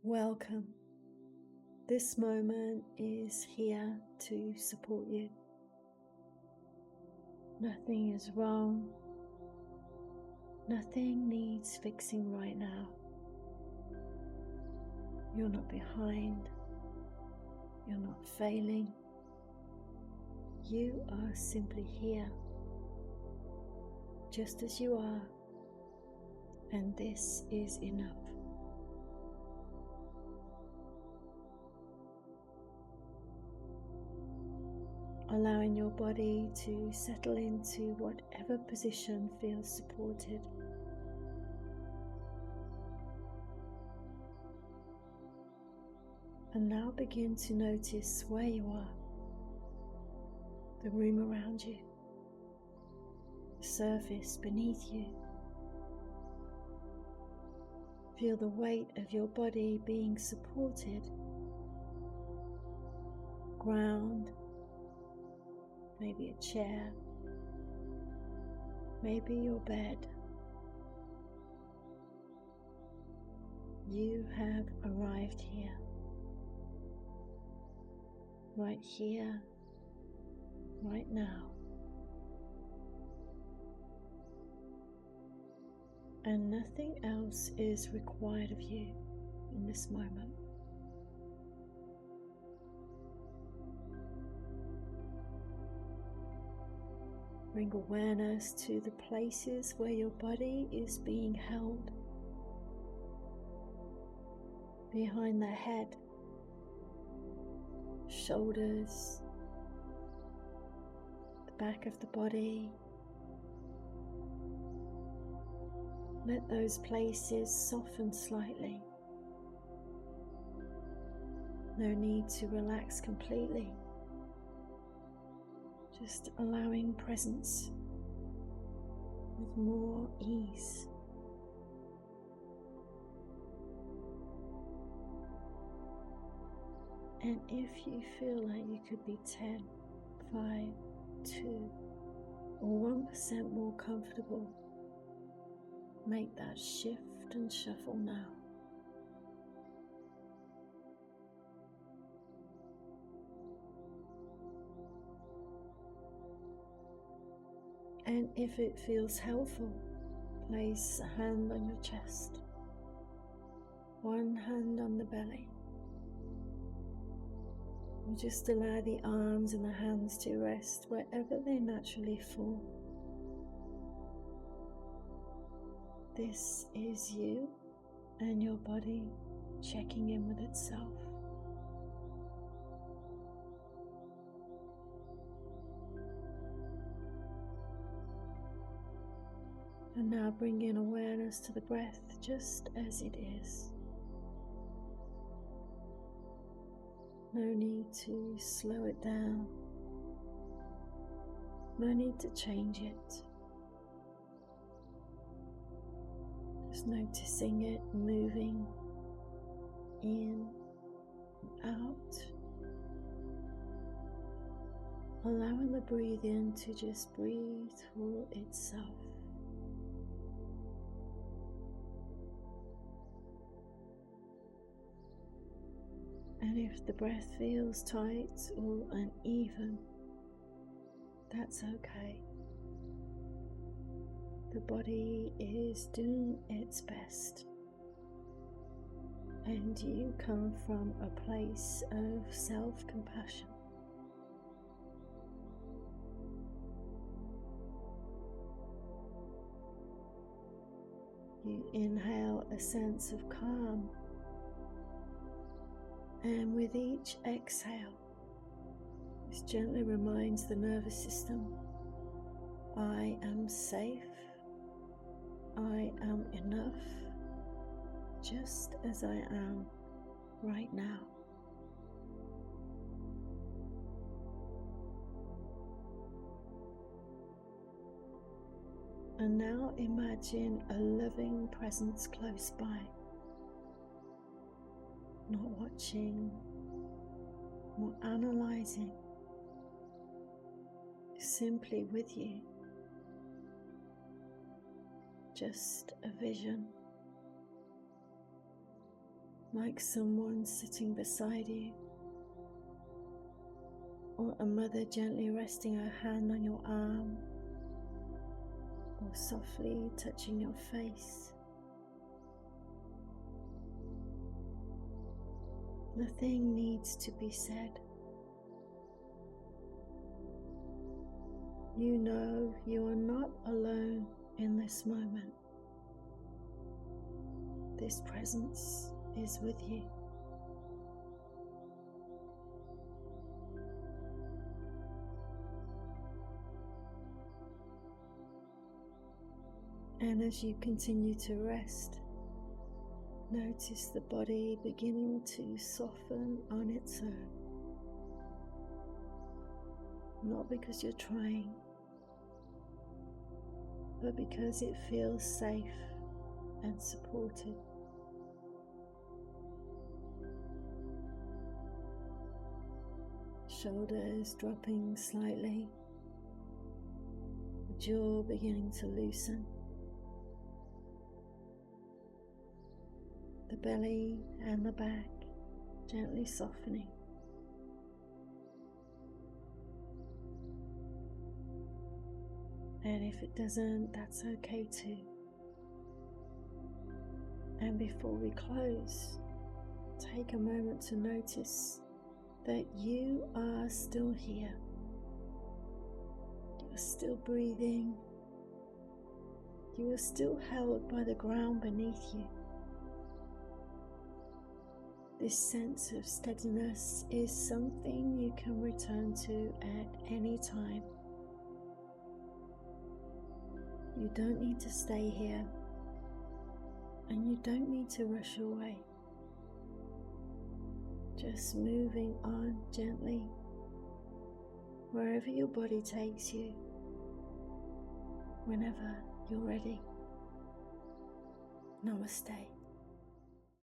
Welcome. This moment is here to support you. Nothing is wrong. Nothing needs fixing right now. You're not behind. You're not failing. You are simply here, just as you are, and this is enough. Allowing your body to settle into whatever position feels supported. And now begin to notice where you are, the room around you, the surface beneath you. Feel the weight of your body being supported. Ground. Maybe a chair, maybe your bed. You have arrived here, right now. And nothing else is required of you in this moment. Bring awareness to the places where your body is being held. Behind the head, shoulders, the back of the body. Let those places soften slightly. No need to relax completely. Just allowing presence with more ease. And if you feel like you could be 10, 5, 2, or 1% more comfortable, make that shift and shuffle now. And if it feels helpful, place a hand on your chest, one hand on the belly. And just allow the arms and the hands to rest wherever they naturally fall. This is you and your body checking in with itself. And now bring in awareness to the breath just as it is. No need to slow it down. No need to change it. Just noticing it moving in and out. Allowing the breathing to just breathe for itself. And if the breath feels tight or uneven, that's okay. The body is doing its best. And you come from a place of self-compassion. You inhale a sense of calm. And with each exhale, this gently reminds the nervous system, I am safe, I am enough, just as I am right now. And now imagine a loving presence close by. Not watching or analyzing, simply with you, just a vision, like someone sitting beside you, or a mother gently resting her hand on your arm, or softly touching your face. Nothing needs to be said. You know you are not alone in this moment. This presence is with you. And as you continue to rest, notice the body beginning to soften on its own. Not because you're trying, but because it feels safe and supported. Shoulders dropping slightly, the jaw beginning to loosen, the belly and the back gently softening. And if it doesn't, that's okay too. And before we close, take a moment to notice that you are still here. You are still breathing. You are still held by the ground beneath you. This sense of steadiness is something you can return to at any time. You don't need to stay here, and you don't need to rush away. Just moving on gently, wherever your body takes you, whenever you're ready. Namaste.